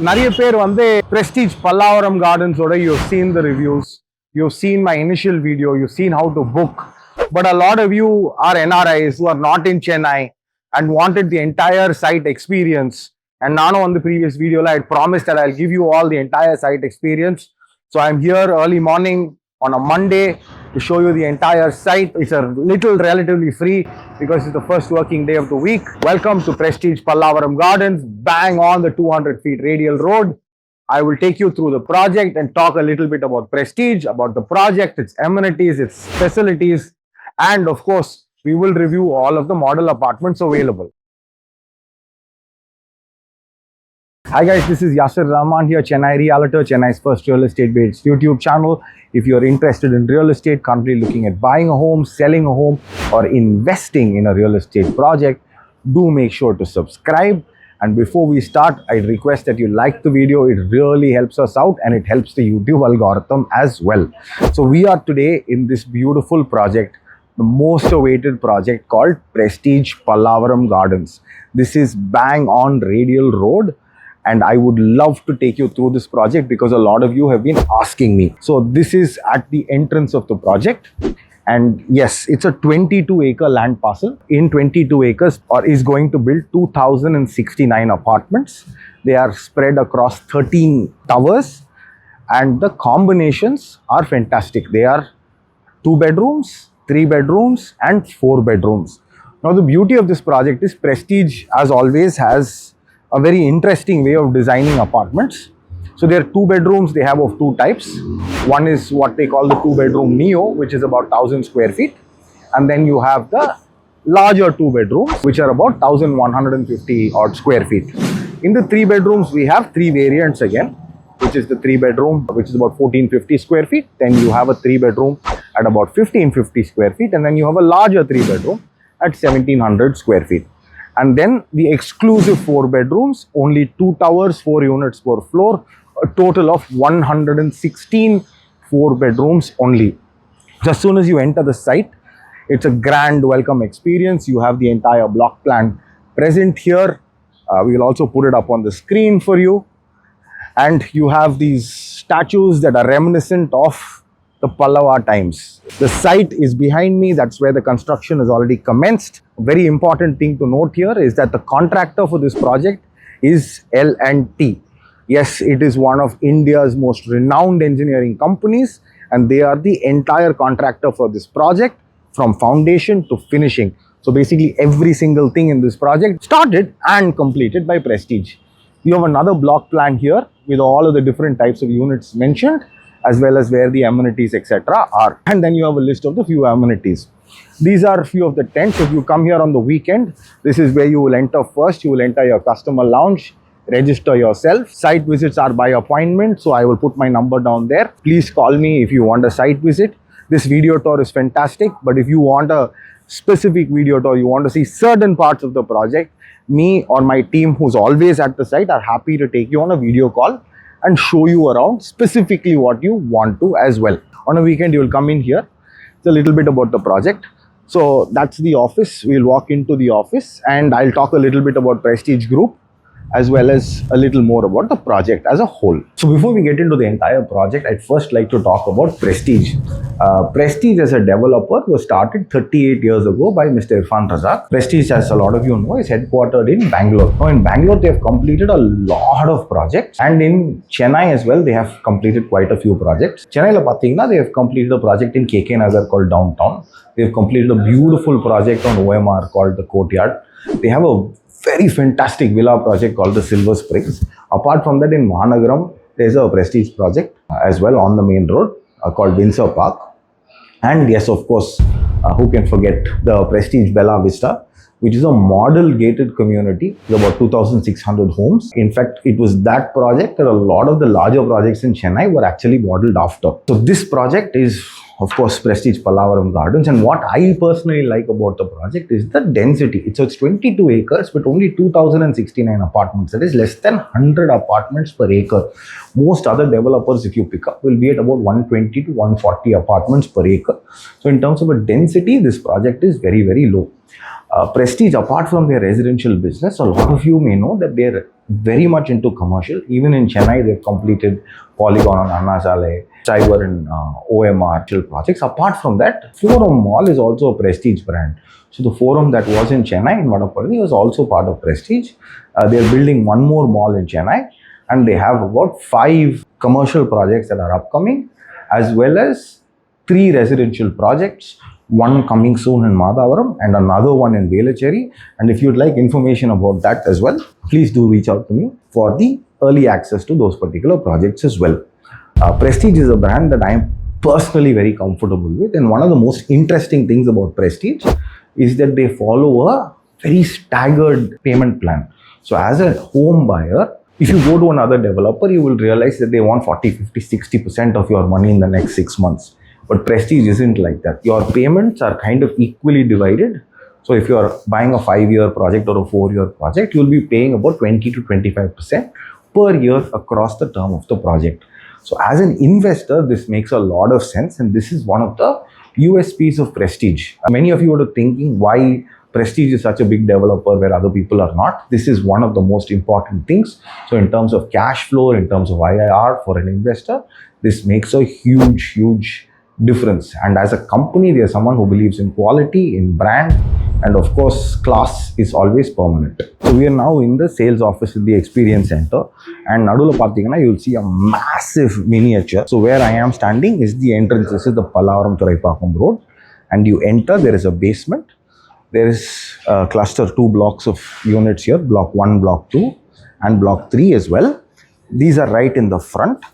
நிறைய பேர் வந்து Prestige Pallavaram Gardens oda you've seen the reviews, you've seen my initial video, you've seen how to book, but a lot of you are NRIs who are not in Chennai and wanted the entire site experience. And Nano on the previous video I promised that I'll give you all the entire site experience. So I'm here early morning on a Monday to show you the entire site. It's a little relatively free because it's the first working day of the week. Welcome to Prestige Pallavaram Gardens, bang on the 200 feet radial road. I will take you through the project and talk a little bit about Prestige, about the project, its amenities, its facilities, and of course, we will review all of the model apartments available. Hi guys, this is Yasser Rahman here, Chennai Realtor, Chennai's first real estate based YouTube channel. If you're interested in real estate, currently looking at buying a home, selling a home, or investing in a real estate project, do make sure to subscribe. And before we start, I request that you like the video. It really helps us out and it helps the YouTube algorithm as well. So we are today in this beautiful project, the most awaited project called Prestige Pallavaram Gardens. This is bang on Radial Road. And I would love to take you through this project because a lot of you have been asking me. So this is at the entrance of the project. And yes, it's a 22-acre land parcel. In 22 acres is going to build 2,069 apartments. They are spread across 13 towers. And the combinations are fantastic. They are 2 bedrooms, 3 bedrooms and 4 bedrooms. Now the beauty of this project is Prestige, as always, has a very interesting way of designing apartments. So there are 2 bedrooms they have of 2 types. One is what they call the 2-bedroom Neo, which is about 1,000 square feet. And then you have the larger 2 bedrooms, which are about 1,150 odd square feet. In the 3 bedrooms, we have 3 variants again, which is the 3-bedroom, which is about 1,450 square feet. Then you have a 3-bedroom at about 1,550 square feet. And then you have a larger 3-bedroom at 1,700 square feet. And then the exclusive 4 bedrooms, only 2 towers, 4 units per floor, a total of 116 4 bedrooms only. So as soon as you enter the site, it's a grand welcome experience. You have the entire block plan present here. We will also put it up on the screen for you. And you have these statues that are reminiscent of the Pallava times. The site is behind me. That's where the construction has already commenced. A very important thing to note here is that the contractor for this project is L&T. Yes, it is one of India's most renowned engineering companies, and they are the entire contractor for this project from foundation to finishing. So basically every single thing in this project started and completed by Prestige. You have another block plan here with all of the different types of units mentioned, as well as where the amenities etc. are. And then you have a list of the few amenities. These are a few of the tents. If you come here on the weekend, this is where you will enter first. You will enter your customer lounge, register yourself. Site visits are by appointment, so I will put my number down there. Please call me if you want a site visit. This video tour is fantastic, but if you want a specific video tour, you want to see certain parts of the project, me or my team who's always at the site are happy to take you on a video call and show you around specifically what you want to as well. On a weekend, you will come in here. It's a little bit about the project. So that's the office. We'll walk into the office and I'll talk a little bit about Prestige Group as well as a little more about the project as a whole. So before we get into the entire project, I'd first like to talk about Prestige. Prestige as a developer was started 38 years ago by Mr. Irfan Razack. Prestige, as a lot of you know, is headquartered in Bangalore. Now in Bangalore, they have completed a lot of projects, and in Chennai as well, they have completed quite a few projects. Chennai la pathina, they have completed a project in KK Nagar called Downtown. They have completed a beautiful project on OMR called the Courtyard. They have a very fantastic villa project called the Silver Springs. Apart from that, in Mahanagaram, there's a Prestige project as well on the main road called Windsor Park. And yes, of course, who can forget the Prestige Bella Vista, which is a model gated community with about 2,600 homes. In fact, it was that project that a lot of the larger projects in Chennai were actually modeled after. So this project is, of course, Prestige Pallavaram Gardens. And what I personally like about the project is the density. It's 22 acres, but only 2,069 apartments. That is less than 100 apartments per acre. Most other developers, if you pick up, will be at about 120 to 140 apartments per acre. So in terms of a density, this project is very, very low. Prestige, apart from their residential business, a lot of you may know that they're very much into commercial. Even in Chennai, they've completed Polygon on Anna Saleh, Cyber and OMR projects. Apart from that, Forum Mall is also a Prestige brand. So the Forum that was in Chennai, in Vadapalli, was also part of Prestige. They're building one more mall in Chennai, and they have about 5 commercial projects that are upcoming, as well as 3 residential projects, one coming soon in Madhavaram and another one in Velachery. And if you'd like information about that as well, please do reach out to me for the early access to those particular projects as well. Prestige is a brand that I am personally very comfortable with, and one of the most interesting things about Prestige is that they follow a very staggered payment plan. So as a home buyer, if you go to another developer, you will realize that they want 40, 50, 60% of your money in the next 6 months. But Prestige isn't like that. Your payments are kind of equally divided. So if you are buying a 5-year project or a 4-year project, you'll be paying about 20 to 25% per year across the term of the project. So as an investor, this makes a lot of sense, and this is one of the USPs of Prestige. Many of you are thinking why Prestige is such a big developer where other people are not. This is one of the most important things. So in terms of cash flow, in terms of IRR for an investor, this makes a huge difference. And as a company, they are someone who believes in quality, in brand, and of course, class is always permanent. So we are now in the sales office in the experience center, and nadula pathina you'll see a massive miniature. So where I am standing is the entrance. This is the Pallavaram-Thoraipakkam road, and you enter. There is a basement. There is a cluster 2 blocks of units here, block 1, block 2 and block 3 as well. These are right in the front.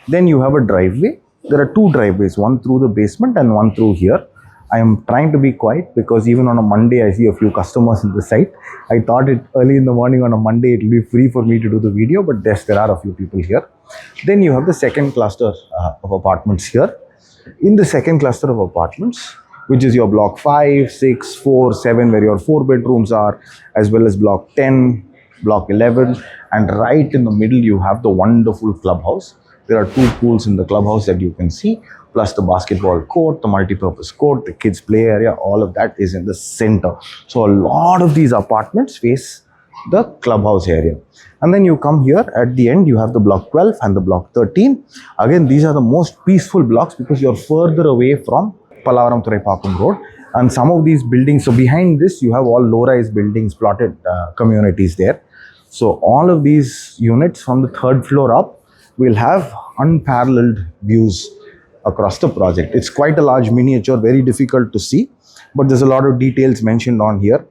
Then you have a driveway. There are 2 driveways, one through the basement and one through here. I am trying to be quiet because even on a Monday, I see a few customers in the site. I thought it early in the morning on a Monday, it will be free for me to do the video, but yes, there are a few people here. Then you have the second cluster of apartments here. In the second cluster of apartments, which is your block 5, 6, 4, 7, where your 4 bedrooms are, as well as block 10, block 11, and right in the middle, you have the wonderful clubhouse. There are 2 pools in the clubhouse that you can see, plus the basketball court, the multi-purpose court, the kids play area, all of that is in the center. So a lot of these apartments face the clubhouse area. And then you come here at the end, you have the block 12 and the block 13. Again, these are the most peaceful blocks because you're further away from Pallavaram-Thoraipakkam Road, and some of these buildings, so behind this you have all low-rise buildings, plotted communities there. So all of these units from the 3rd floor up will have unparalleled views across the project. It's quite a large miniature, very difficult to see, but there's a lot of details mentioned on here.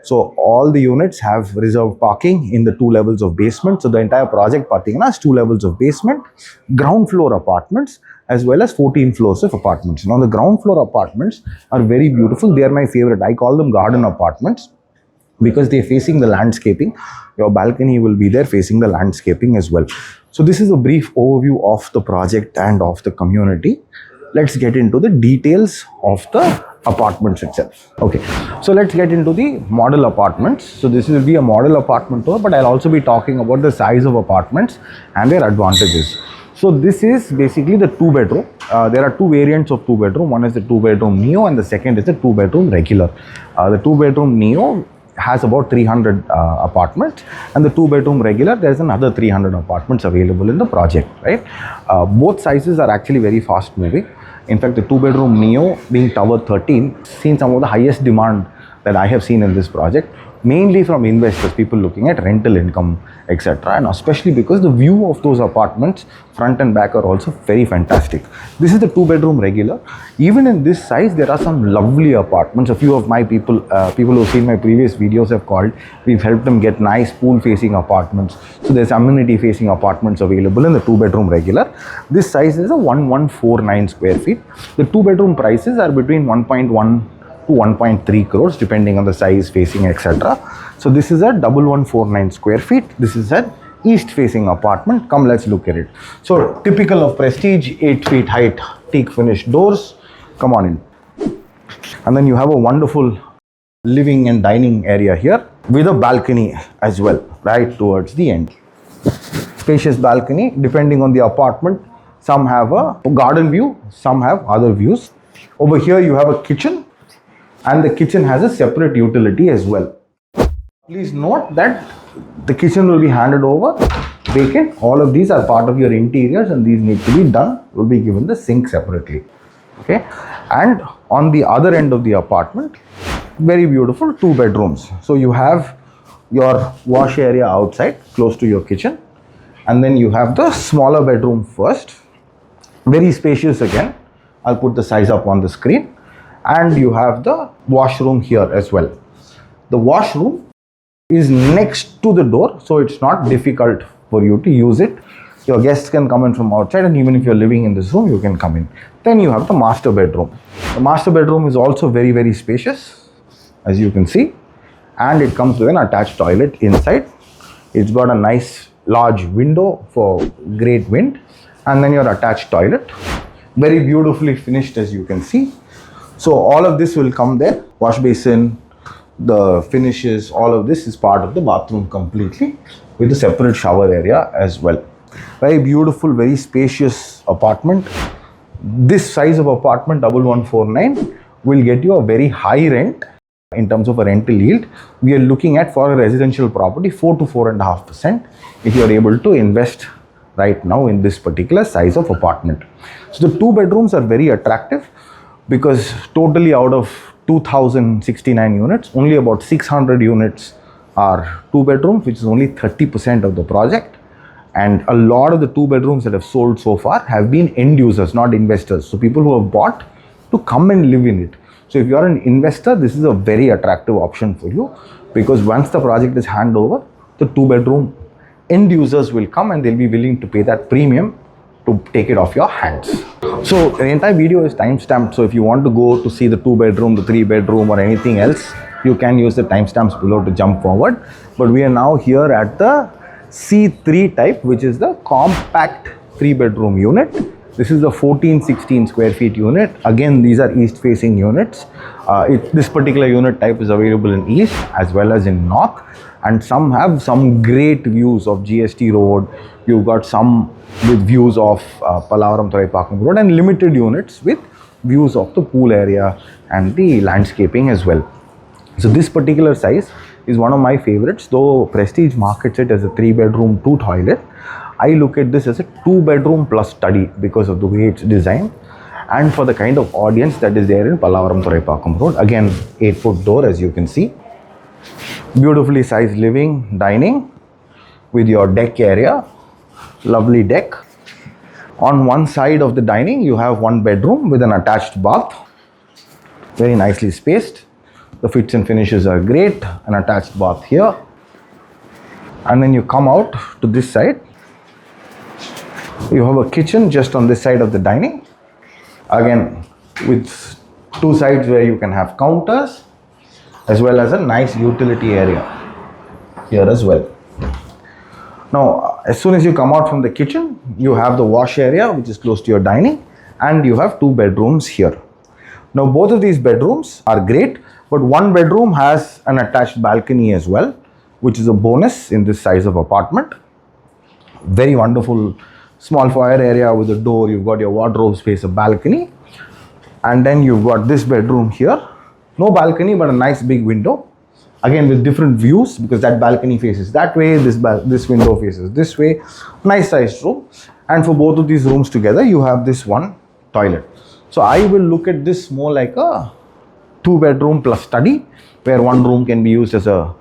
So all the units have reserved parking in the 2 levels of basement. So the entire project has 2 levels of basement, ground floor apartments, as well as 14 floors of apartments. Now the ground floor apartments are very beautiful. They are my favorite. I call them garden apartments because they're facing the landscaping. Your balcony will be there facing the landscaping as well. So this is a brief overview of the project and of the community. Let's get into the details of the apartments itself. Okay, so let's get into the model apartments. So this will be a model apartment tour, but I'll also be talking about the size of apartments and their advantages. So this is basically the 2-bedroom. There are 2 variants of 2-bedroom. One is the 2-bedroom Neo and the second is the 2-bedroom regular. The 2-bedroom Neo has about 300 apartments, and the 2-bedroom regular, there's another 300 apartments available in the project, right? Both sizes are actually very fast moving. In fact, the 2-bedroom Neo being Tower 13, seen some of the highest demand that I have seen in this project, mainly from investors, people looking at rental income, etc. And especially because the view of those apartments, front and back, are also very fantastic. This is the 2-bedroom regular. Even in this size, there are some lovely apartments. A few of my people who have seen my previous videos have called. We've helped them get nice pool-facing apartments. So there's amenity-facing apartments available in the 2-bedroom regular. This size is a 1149 square feet. The 2-bedroom prices are between 1.1 to 1.3 crores depending on the size, facing, etc. So this is a 1149 square feet. This is an east facing apartment. Come, let's look at it. So typical of Prestige, 8 feet height, teak finish doors. Come on in. And then you have a wonderful living and dining area here with a balcony as well, right towards the end. Spacious balcony depending on the apartment. Some have a garden view, some have other views. Over here you have a kitchen. and the kitchen has a separate utility as well. Please note that the kitchen will be handed over vacant. All of these are part of your interiors and these need to be done, will be given the sink separately. Okay, and on the other end of the apartment, very beautiful 2 bedrooms. So you have your wash area outside close to your kitchen, and then you have the smaller bedroom first, very spacious again. I'll put the size up on the screen, and you have the washroom here as well. The washroom is next to the door, so it's not difficult for you to use it. Your guests can come in from outside, and even if you're living in this room, you can come in. Then you have the master bedroom. The master bedroom is also very, very spacious, as you can see, and it comes with an attached toilet inside. It's got a nice large window for great wind, and then your attached toilet, very beautifully finished, as you can see. So all of this will come there. Wash basin, the finishes, all of this is part of the bathroom completely, with a separate shower area as well. Very beautiful, very spacious apartment. This size of apartment, 1149, will get you a very high rent in terms of a rental yield. We are looking at, for a residential property, 4 to 4.5% if you are able to invest right now in this particular size of apartment. So the 2 bedrooms are very attractive because totally out of 2069 units, only about 600 units are 2 bedrooms, which is only 30% of the project. And a lot of the 2 bedrooms that have sold so far have been end users, not investors. So people who have bought to come and live in it. So if you are an investor, this is a very attractive option for you, because once the project is handed over, the 2 bedroom end users will come and they'll be willing to pay that premium to take it off your hands. So the entire video is time-stamped. So if you want to go to see the 2 bedroom, the 3 bedroom or anything else, you can use the timestamps below to jump forward. But we are now here at the C3 type, which is the compact 3 bedroom unit. This is the 1416 square feet unit. Again, these are east facing units. This particular unit type is available in east as well as in north, and some have some great views of GST Road. You've got some with views of Pallavaram-Thoraipakkam Road, and limited units with views of the pool area and the landscaping as well. So this particular size is one of my favorites. Though Prestige markets it as a 3 bedroom 2 toilet, I look at this as a 2 bedroom plus study because of the way it's designed and for the kind of audience that is there in Pallavaram-Thoraipakkam Road. Again, 8-foot door, as you can see. Beautifully sized living, dining with your deck area. Lovely deck. On one side of the dining, you have 1 bedroom with an attached bath. Very nicely spaced. The fits and finishes are great. An attached bath here. And then you come out to this side. You have a kitchen just on this side of the dining. Again, with 2 sides where you can have counters, as well as a nice utility area here as well. Now, as soon as you come out from the kitchen, you have the wash area, which is close to your dining, and you have 2 bedrooms here. Now, both of these bedrooms are great, but 1 bedroom has an attached balcony as well, which is a bonus in this size of apartment. Very wonderful small foyer area with a door. You've got your wardrobe space, a balcony, and then you've got this bedroom here. No balcony, but a nice big window. Again, with different views, because that balcony faces that way, this window faces this way. Nice sized room. And for both of these rooms together, you have this 1 toilet. So I will look at this more like a 2 bedroom plus study, where 1 room can be used as a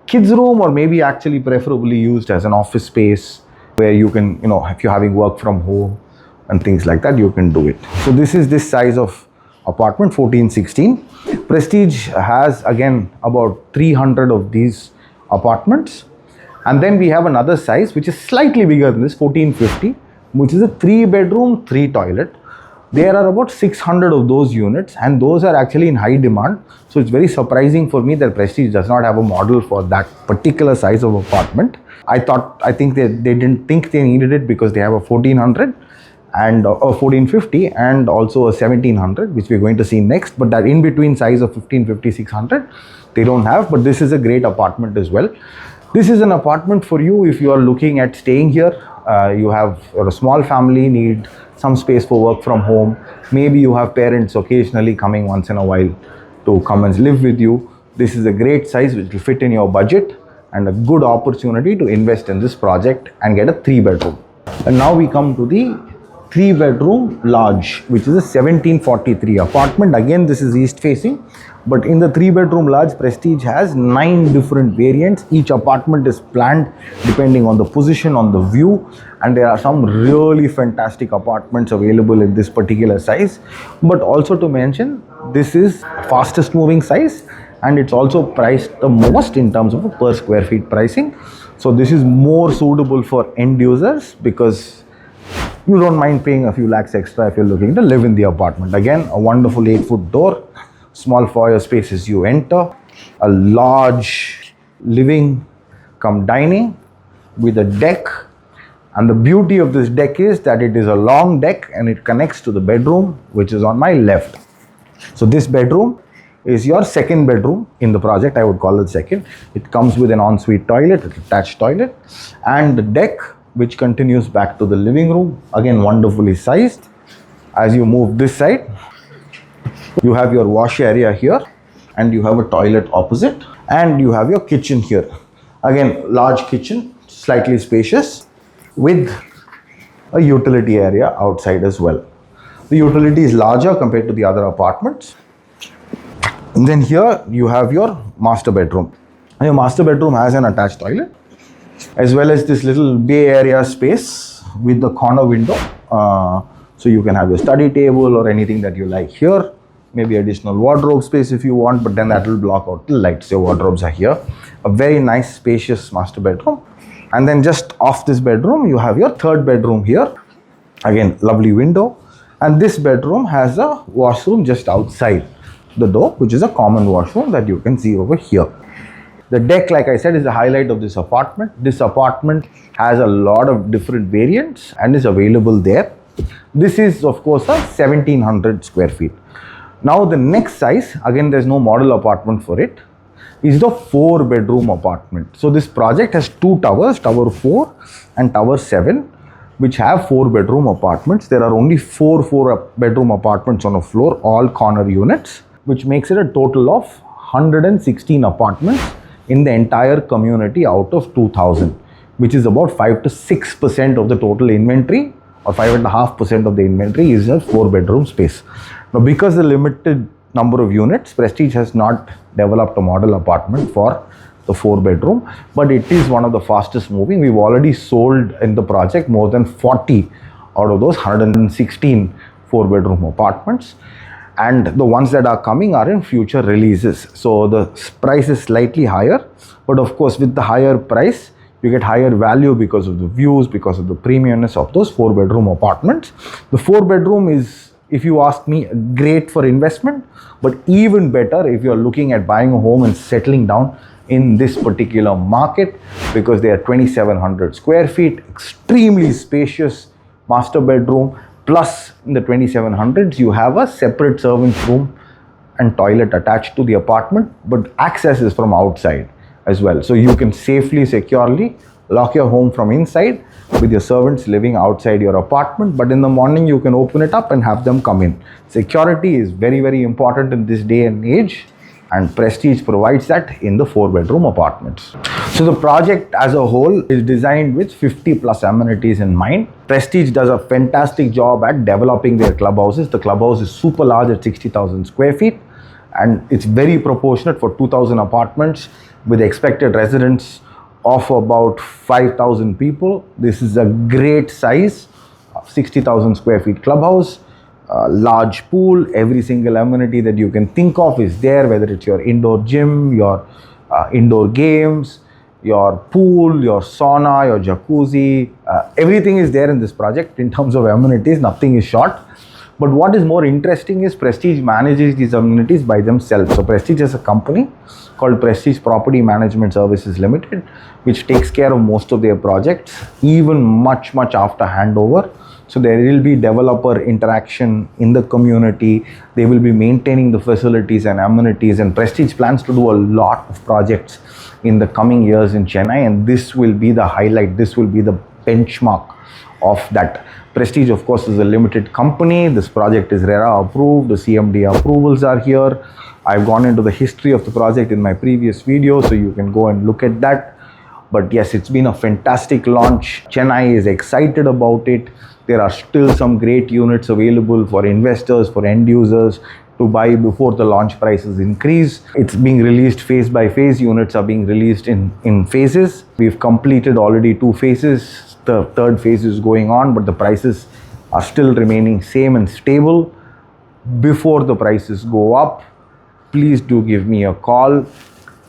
kids room, or maybe actually preferably used as an office space, where you can, if you're having work from home and things like that, you can do it. So this is this size of apartment, 1416. Prestige has again about 300 of these apartments, and then we have another size which is slightly bigger than this, 1450, which is a 3 bedroom 3 toilet. There are about 600 of those units, and those are actually in high demand. So it's very surprising for me that Prestige does not have a model for that particular size of apartment. I think they didn't think they needed it, because they have a 1400 and a 1450 and also a 1700, which we're going to see next. But that in between size of 1550, 600, they don't have. But this is a great apartment as well. This is an apartment for you if you are looking at staying here. You have a small family, need some space for work from home. Maybe you have parents occasionally coming once in a while to come and live with you. This is a great size which will fit in your budget and a good opportunity to invest in this project and get a 3-bedroom. And now we come to the 3-bedroom large, which is a 1743 apartment. Again, this is east facing, but in the 3-bedroom large, Prestige has 9 different variants. Each apartment is planned depending on the position, on the view, and there are some really fantastic apartments available in this particular size. But also to mention, this is fastest moving size, and it's also priced the most in terms of a per square feet pricing. So this is more suitable for end users because you don't mind paying a few lakhs extra if you're looking to live in the apartment. Again, a wonderful 8-foot door, small foyer space as you enter, a large living cum dining with a deck. And the beauty of this deck is that it is a long deck and it connects to the bedroom, which is on my left. So this bedroom is your second bedroom in the project. I would call it second. It comes with an ensuite toilet, an attached toilet, and the deck which continues back to the living room. Again, wonderfully sized. As you move this side, you have your wash area here, and you have a toilet opposite, and you have your kitchen here. Again, large kitchen, slightly spacious, with a utility area outside as well. The utility is larger compared to the other apartments. And then here you have your master bedroom. And your master bedroom has an attached toilet, as well as this little bay area space with the corner window. So you can have your study table or anything that you like here. Maybe additional wardrobe space if you want, but then that will block out the lights. Your wardrobes are here. A very nice spacious master bedroom. And then just off this bedroom, you have your third bedroom here. Again, lovely window. And this bedroom has a washroom just outside the door, which is a common washroom that you can see over here. The deck, like I said, is the highlight of this apartment. This apartment has a lot of different variants and is available there. This is, of course, a 1700 square feet. Now, the next size, again, there's no model apartment for it, is the 4-bedroom apartment. So, this project has 2 towers, Tower 4 and Tower 7, which have 4-bedroom apartments. There are only 4 4-bedroom apartments on a floor, all corner units, which makes it a total of 116 apartments in the entire community out of 2000, which is about 5 to 6% of the total inventory, or 5.5% of the inventory is a 4-bedroom space. Now, because the limited number of units, Prestige has not developed a model apartment for the 4-bedroom, but it is one of the fastest moving. We've already sold in the project more than 40 out of those 116 4-bedroom apartments. And the ones that are coming are in future releases. So the price is slightly higher, but of course with the higher price, you get higher value because of the views, because of the premiumness of those 4-bedroom apartments. The 4-bedroom is, if you ask me, great for investment, but even better if you're looking at buying a home and settling down in this particular market, because they are 2700 square feet, extremely spacious master bedroom. Plus, in the 2700s, you have a separate servant's room and toilet attached to the apartment, but access is from outside as well. So you can safely, securely lock your home from inside with your servants living outside your apartment. But in the morning, you can open it up and have them come in. Security is very, very important in this day and age, and Prestige provides that in the 4-bedroom apartments. So the project as a whole is designed with 50 plus amenities in mind. Prestige does a fantastic job at developing their clubhouses. The clubhouse is super large at 60,000 square feet, and it's very proportionate for 2,000 apartments with expected residents of about 5,000 people. This is a great size, 60,000 square feet clubhouse. Large pool, every single amenity that you can think of is there, whether it's your indoor gym, your indoor games, your pool, your sauna, your jacuzzi, everything is there in this project in terms of amenities. Nothing is short. But what is more interesting is Prestige manages these amenities by themselves. So Prestige is a company called Prestige Property Management Services Limited, which takes care of most of their projects, even much after handover. So there will be developer interaction in the community. They will be maintaining the facilities and amenities, and Prestige plans to do a lot of projects in the coming years in Chennai, and this will be the highlight. This will be the benchmark of that. Prestige, of course, is a limited company. This project is RERA approved. The CMD approvals are here. I've gone into the history of the project in my previous video, so you can go and look at that. But yes, it's been a fantastic launch. Chennai is excited about it. There are still some great units available for investors, for end users to buy before the launch prices increase. It's being released phase by phase. Units are being released in phases. We've completed already 2 phases. The third phase is going on, but the prices are still remaining same and stable. Before the prices go up, please do give me a call.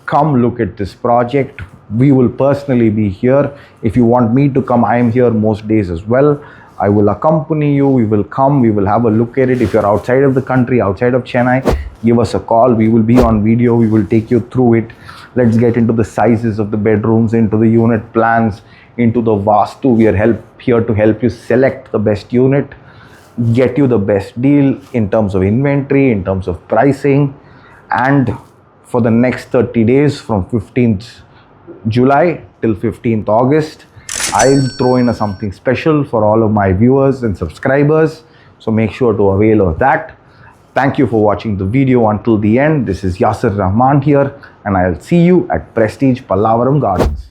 Come look at this project. We will personally be here. If you want me to come, I am here most days as well. I will accompany you. We will come. We will have a look at it. If you're outside of the country, outside of Chennai, give us a call. We will be on video. We will take you through it. Let's get into the sizes of the bedrooms, into the unit plans, into the Vastu. We are here to help you select the best unit, get you the best deal in terms of inventory, in terms of pricing. And for the next 30 days from 15th July till 15th August, I'll throw in something special for all of my viewers and subscribers. So make sure to avail of that. Thank you for watching the video until the end. This is Yasser Rahman here, and I'll see you at Prestige Pallavaram Gardens.